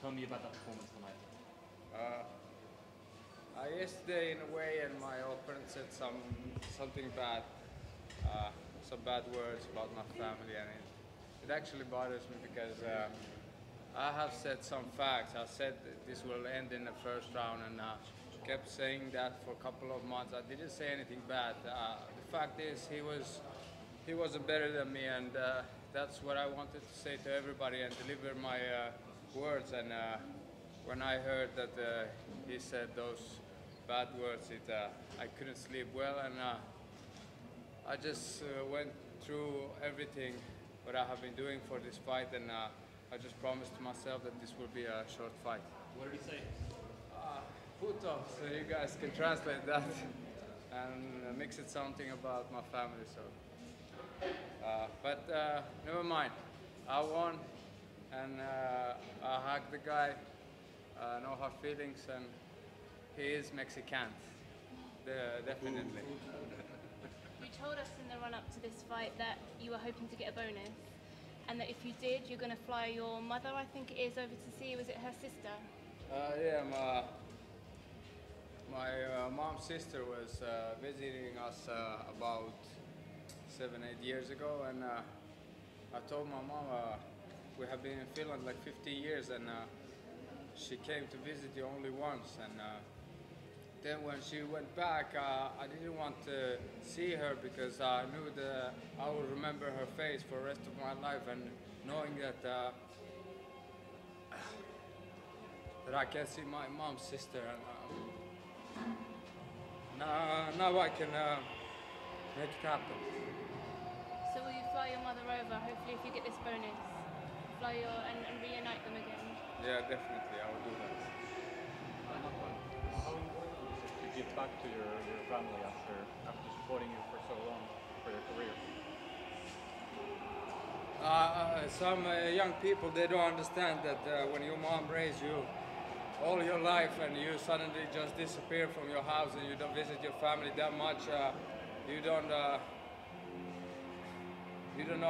tell me about that performance tonight. Yesterday, in a way, and my opponent said something bad, some bad words about my family, and it actually bothers me because I have said some facts. I said that this will end in the first round, and kept saying that for a couple of months. I didn't say anything bad. The fact is, he wasn't better than me, and that's what I wanted to say to everybody and deliver my words. And when I heard that he said those bad words, I couldn't sleep well, and I just went through everything what I have been doing for this fight, and I just promised to myself that this will be a short fight. What did he say? Puto, so you guys can translate that and mix it something about my family. So, but never mind. I won, and I hugged the guy. No hard feelings, and he is Mexican, definitely. You told us in the run-up to this fight that you were hoping to get a bonus, and that if you did, you're going to fly your mother, I think it is, over to see you. Was it her sister? Yeah, my mom's sister was visiting us about 7-8 years ago, and I told my mom we have been in Finland like 50 years, and she came to visit you only once, and then when she went back, I didn't want to see her because I knew that I would remember her face for the rest of my life, and knowing that that I can see my mom's sister, and now I can make it happen. So will you fly your mother over, hopefully if you get this bonus, fly and reunite them again? Yeah, definitely, I will do that. How important is it to give back to your family after supporting you for so long for your career? Some young people, they don't understand that when your mom raised you all your life and you suddenly just disappear from your house and you don't visit your family that much, you don't know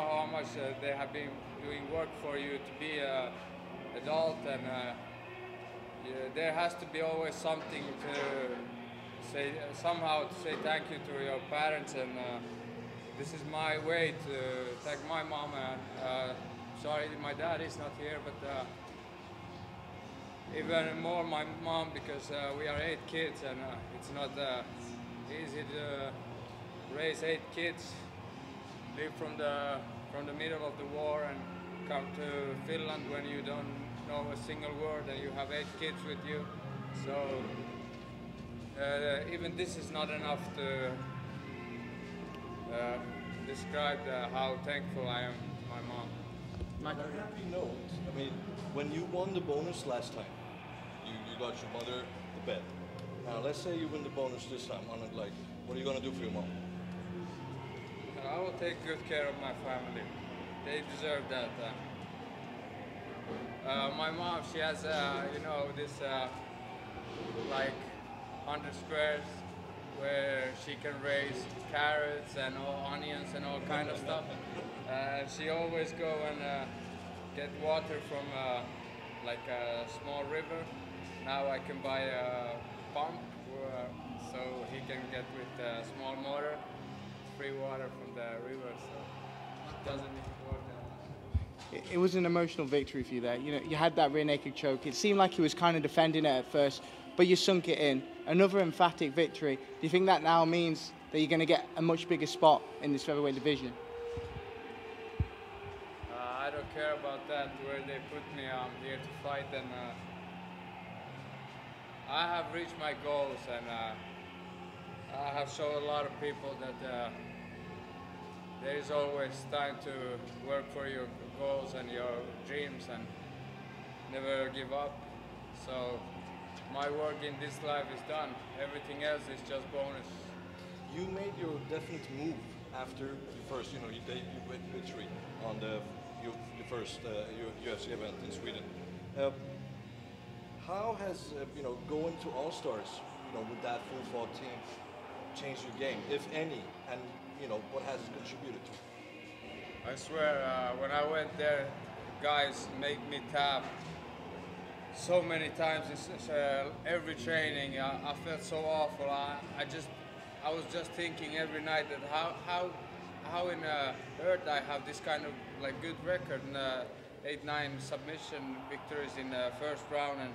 how much they have been doing work for you to be an adult, and there has to be always something to say, somehow to say thank you to your parents, and this is my way to thank my mom. And sorry, my dad is not here, but even more my mom, because we are 8 kids, and it's not easy to raise 8 kids, live from the middle of the war and come to Finland when you don't know a single word and you have 8 kids with you. So even this is not enough to describe how thankful I am to my mom. On a happy note, I mean, when you won the bonus last time, you got your mother the bet. Now let's say you win the bonus this time, like, what are you going to do for your mom? I will take good care of my family. They deserve that. My mom, she has, you know, this like 100 squares where she can raise carrots and all onions and all kind of stuff. She always go and get water from like a small river. Now I can buy a pump so he can get with a small motor free water from the river, so she doesn't need to work that much. It was an emotional victory for you there. You know, you had that rear naked choke. It seemed like he was kind of defending it at first, but you sunk it in. Another emphatic victory. Do you think that now means that you're going to get a much bigger spot in this featherweight division? I don't care about that, where they put me. I'm here to fight, and I have reached my goals, and I have shown a lot of people that there is always time to work for your goals and your dreams and never give up. So my work in this life is done. Everything else is just bonus. You made your definite move after the first, you know, your debut victory on the first UFC event in Sweden. How has you know, going to All Stars, you know, with that full fought team, changed your game, if any, and you know, what has it contributed to? I swear, when I went there, guys make me tap so many times. Every training, I felt so awful. I was just thinking every night that how in earth I have this kind of like good record and 8-9 submission victories in the first round, and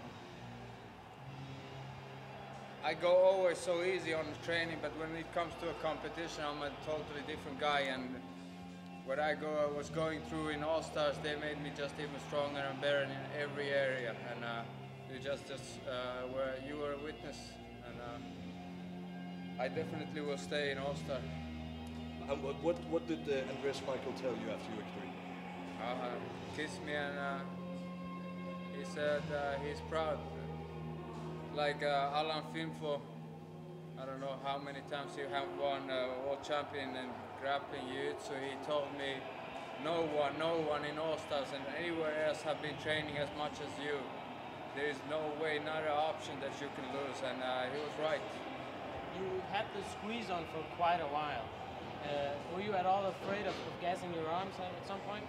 I go always so easy on training, but when it comes to a competition, I'm a totally different guy. And what I was going through in All Stars, they made me just even stronger and better in every area. And you were a witness, and I definitely will stay in All Star. And what did Andreas Michael tell you after your victory? Kissed me, and he said he's proud. Like Alan Finfo, I don't know how many times you have won world champion in grappling jiu-jitsu. He told me no one in All Stars and anywhere else have been training as much as you. There is no way, not an option that you can lose, and he was right. You had the squeeze on for quite a while. Were you at all afraid of gassing your arms at some point?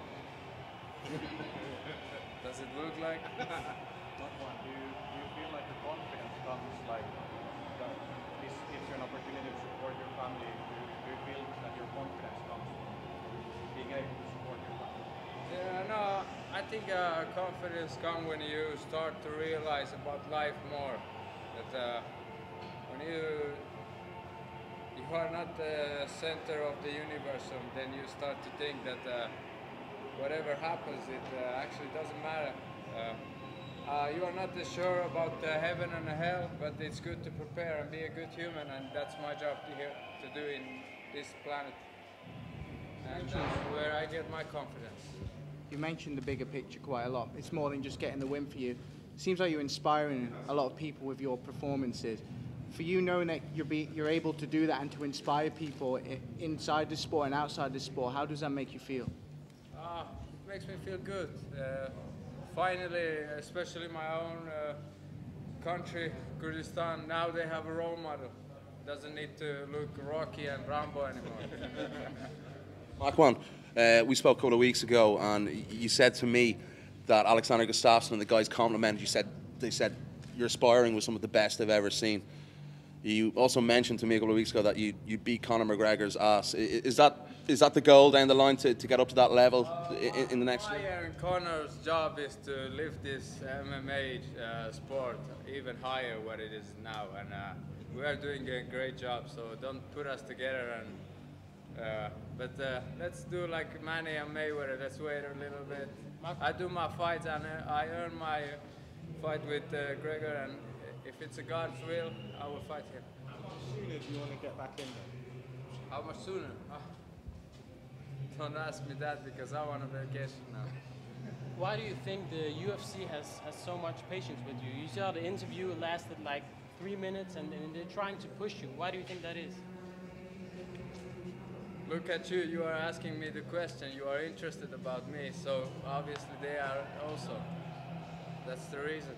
Does it look like? Makwan, do you feel like the confidence comes like that this gives you an opportunity to support your family? Do you feel that your confidence comes from being able to support your family? Yeah, no, I think confidence comes when you start to realize about life more. That when you are not the center of the universe, then you start to think that whatever happens, it actually doesn't matter. You are not sure about heaven and hell, but it's good to prepare and be a good human, and that's my job to do in this planet. And that's where I get my confidence. You mentioned the bigger picture quite a lot. It's more than just getting the win for you. It seems like you're inspiring a lot of people with your performances. For you, knowing that you're able to do that and to inspire people inside the sport and outside the sport, how does that make you feel? It makes me feel good. Finally, especially my own country, Kurdistan, now they have a role model. Doesn't need to look Rocky and Rambo anymore. Makwan, we spoke a couple of weeks ago, and you said to me that Alexander Gustafsson and the guys complimented you. They said your sparring was some of the best they've ever seen. You also mentioned to me a couple of weeks ago that you beat Conor McGregor's ass. Is that the goal down the line to get up to that level in the next year? And Conor's job is to lift this MMA sport even higher what it is now, and we are doing a great job. So don't put us together, but let's do like Manny and Mayweather. Let's wait a little bit. I do my fights, and I earn my fight with Gregor, and if it's a God's will, I will fight him. How much sooner do you want to get back in there? How much sooner? Don't ask me that because I'm on a vacation now. Why do you think the UFC has so much patience with you? You saw the interview lasted like 3 minutes and they're trying to push you. Why do you think that is? Look at you, you are asking me the question. You are interested about me, so obviously they are also. That's the reason.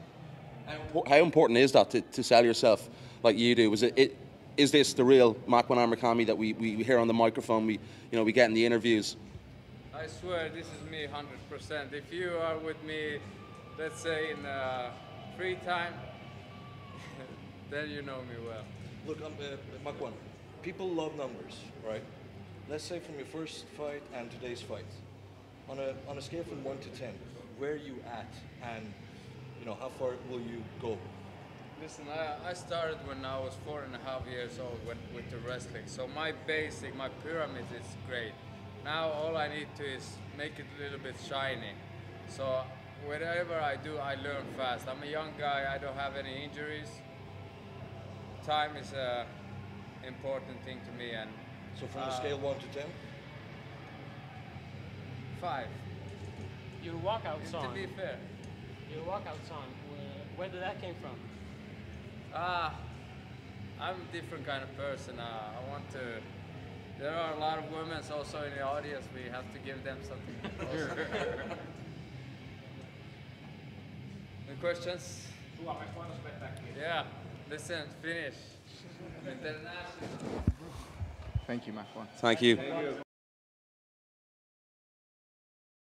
How important is that to sell yourself like you do? Is this the real Makwan Amirkhani that we hear on the microphone, we get in the interviews? I swear this is me 100%. If you are with me, let's say in free time, then you know me well. Look, Makwan, people love numbers, right? Let's say from your first fight and today's fight, on a scale from 1 to 10, where are you at, and how far will you go? Listen, I started when I was 4.5 years old with the wrestling. So my pyramid is great. Now all I need to is make it a little bit shiny. So whatever I do, I learn fast. I'm a young guy, I don't have any injuries. Time is an important thing to me. And so from a scale 1 to 10? 5. Your walkout song. To be fair. Your walkout song, where did that came from? I'm a different kind of person. There are a lot of women also in the audience. We have to give them something. Any questions? Yeah, listen, finish. International. Thank you, Makwan. Thank you.